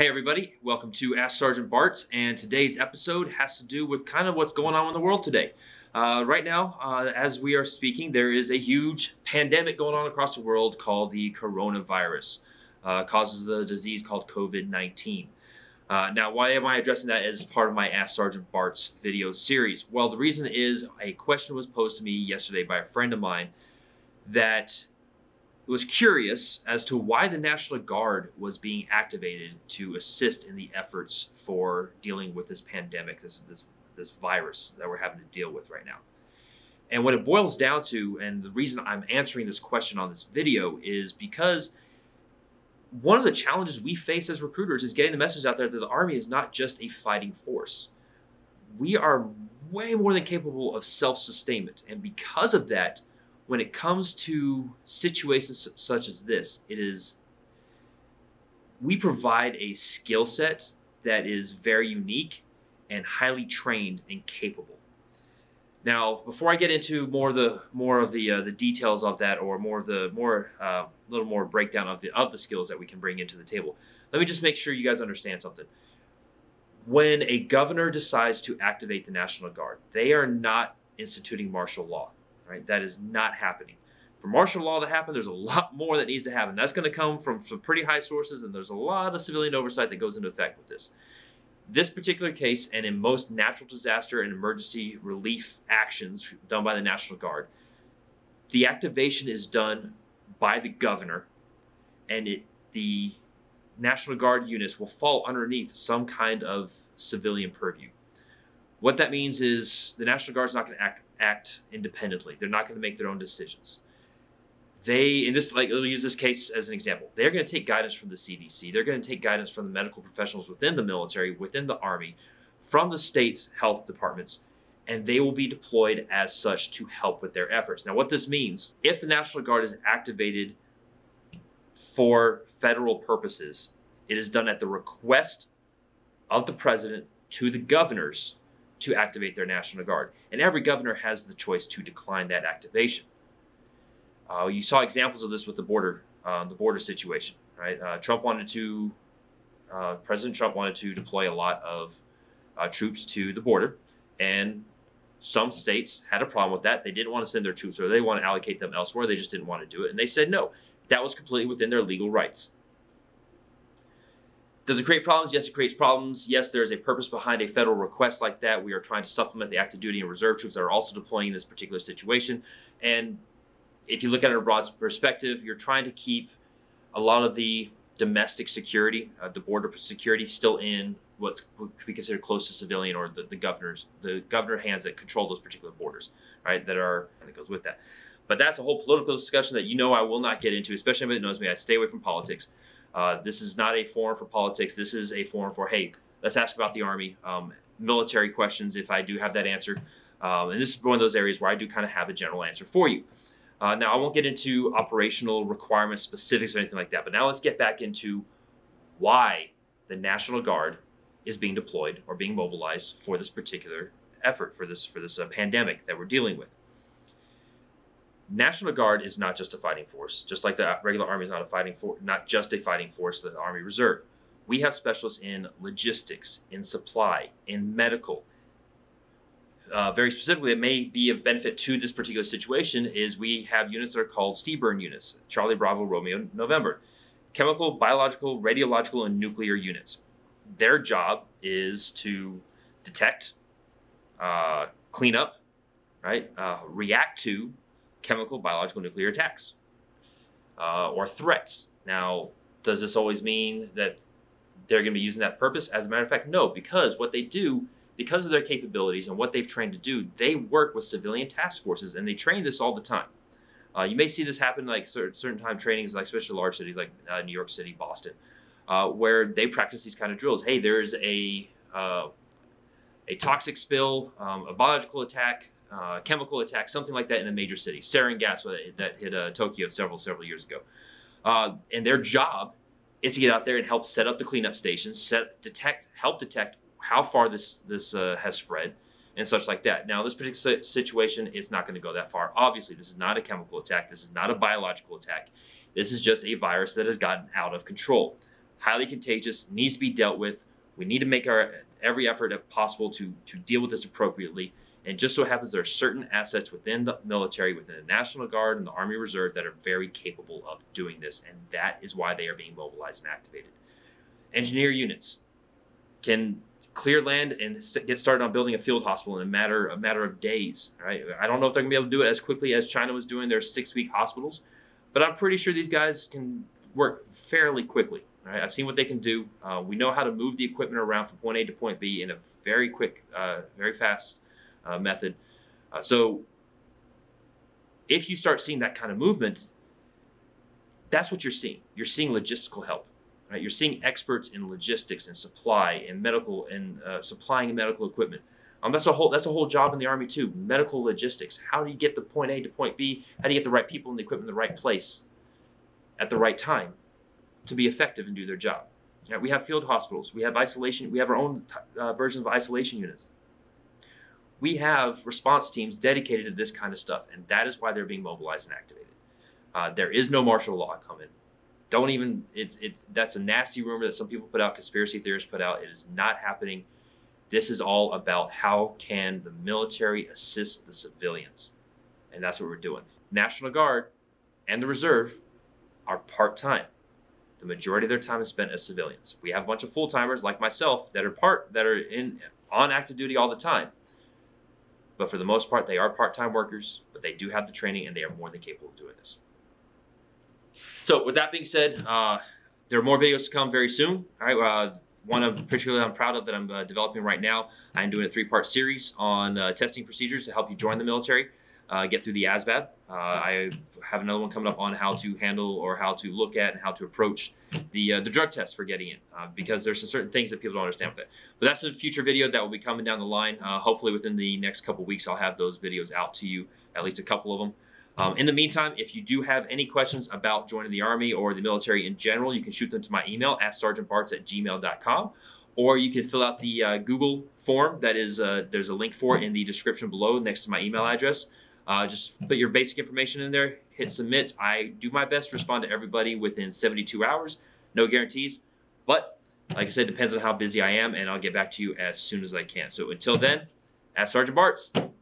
Hey everybody, welcome to Ask Sergeant Bart, and today's episode has to do with kind of what's going on in the world today. Right now, as we are speaking, there is a huge pandemic going on across the world called the coronavirus. Causes the disease called COVID-19. Now, why am I addressing that as part of my Ask Sergeant Bart's video series? Well, the reason is a question was posed to me yesterday by a friend of mine that was curious as to why the National Guard was being activated to assist in the efforts for dealing with this pandemic, this virus that we're having to deal with right now. And what it boils down to, and the reason I'm answering this question on this video, is because one of the challenges we face as recruiters is getting the message out there that the Army is not just a fighting force. We are way more than capable of self-sustainment. And because of that, when it comes to situations such as this, we provide a skill set that is very unique and highly trained and capable. Now, before I get into more of the details of that, or little more breakdown of the skills that we can bring into the table, let me just make sure you guys understand something. When a governor decides to activate the National Guard, they are not instituting martial law. Right? That is not happening. For martial law to happen, there's a lot more that needs to happen. That's going to come from some pretty high sources, and there's a lot of civilian oversight that goes into effect with this. This particular case, and in most natural disaster and emergency relief actions done by the National Guard, the activation is done by the governor, and the National Guard units will fall underneath some kind of civilian purview. What that means is the National Guard is not going to act independently. They're not going to make their own decisions. We'll use this case as an example. They're going to take guidance from the CDC. They're going to take guidance from the medical professionals within the military, within the Army, from the state health departments, and they will be deployed as such to help with their efforts. Now, what this means, if the National Guard is activated for federal purposes, it is done at the request of the president to the governors to activate their National Guard. And every governor has the choice to decline that activation. You saw examples of this with the border situation, right? President Trump wanted to deploy a lot of troops to the border, and some states had a problem with that. They didn't want to send their troops, or they want to allocate them elsewhere. They just didn't want to do it, and they said no. That was completely within their legal rights. Does it create problems? Yes, it creates problems. Yes, there is a purpose behind a federal request like that. We are trying to supplement the active duty and reserve troops that are also deploying in this particular situation. And if you look at it in a broad perspective, you're trying to keep a lot of the domestic security, the border security, still in what could be considered close to civilian, or the governor hands that control those particular borders, right? That goes with that. But that's a whole political discussion that I will not get into, especially anybody that knows me. I stay away from politics. This is not a forum for politics. This is a forum for, hey, let's ask about the Army, military questions if I do have that answer. And this is one of those areas where I do kind of have a general answer for you. Now, I won't get into operational requirements, specifics, or anything like that. But now let's get back into why the National Guard is being deployed or being mobilized for this particular effort, for this pandemic that we're dealing with. National Guard is not just a fighting force, just like the regular Army is not just a fighting force, the Army Reserve. We have specialists in logistics, in supply, in medical. Very specifically, it may be of benefit to this particular situation is we have units that are called CBRN units, Charlie Bravo Romeo November, chemical, biological, radiological, and nuclear units. Their job is to detect, clean up, right, react to chemical, biological, nuclear attacks or threats. Now, does this always mean that they're going to be using that purpose? As a matter of fact, no, because what they do, because of their capabilities and what they've trained to do, they work with civilian task forces, and they train this all the time. You may see this happen like certain time trainings, like especially large cities like New York City, Boston, where they practice these kind of drills. Hey, there's a toxic spill, a biological attack, chemical attack, something like that in a major city. Sarin gas that hit Tokyo several years ago. And their job is to get out there and help set up the cleanup stations, help detect how far this has spread, and such like that. Now, this particular situation is not going to go that far. Obviously, this is not a chemical attack. This is not a biological attack. This is just a virus that has gotten out of control. highly contagious, needs to be dealt with. We need to make our every effort possible to deal with this appropriately. And just so happens there are certain assets within the military, within the National Guard and the Army Reserve that are very capable of doing this, and that is why they are being mobilized and activated. Engineer units can clear land and get started on building a field hospital in a matter of days. Right? I don't know if they're gonna be able to do it as quickly as China was doing their 6-week hospitals, but I'm pretty sure these guys can work fairly quickly. Right? I've seen what they can do. We know how to move the equipment around from point A to point B in a very quick, very fast method. So if you start seeing that kind of movement, that's what you're seeing. You're seeing logistical help. Right? You're seeing experts in logistics and supply and medical and supplying and medical equipment. That's a whole job in the Army too. Medical logistics. How do you get the point A to point B? How do you get the right people and the equipment in the right place at the right time to be effective and do their job? Right? We have field hospitals. We have isolation. We have our own versions of isolation units. We have response teams dedicated to this kind of stuff, and that is why they're being mobilized and activated. There is no martial law coming. Don't even, that's a nasty rumor that some people put out, conspiracy theorists put out. It is not happening. This is all about how can the military assist the civilians, and that's what we're doing. National Guard and the Reserve are part-time. The majority of their time is spent as civilians. We have a bunch of full-timers like myself that are on active duty all the time. But for the most part, they are part-time workers, but they do have the training and they are more than capable of doing this. So with that being said, there are more videos to come very soon. All right, one I'm proud of that I'm developing right now. I'm doing a 3-part series on testing procedures to help you join the military, get through the ASVAB. I have another one coming up on how to handle or how to look at and how to approach the drug test for getting in, because there's certain things that people don't understand with it. But that's a future video that will be coming down the line. Hopefully within the next couple weeks, I'll have those videos out to you, at least a couple of them. In the meantime, if you do have any questions about joining the Army or the military in general, you can shoot them to my email, asksergeantbartz@gmail.com, or you can fill out the Google form that is there's a link for it in the description below next to my email address. Just put your basic information in there, hit submit. I do my best to respond to everybody within 72 hours. No guarantees, but like I said, depends on how busy I am, and I'll get back to you as soon as I can. So until then, Ask Sergeant Bartz.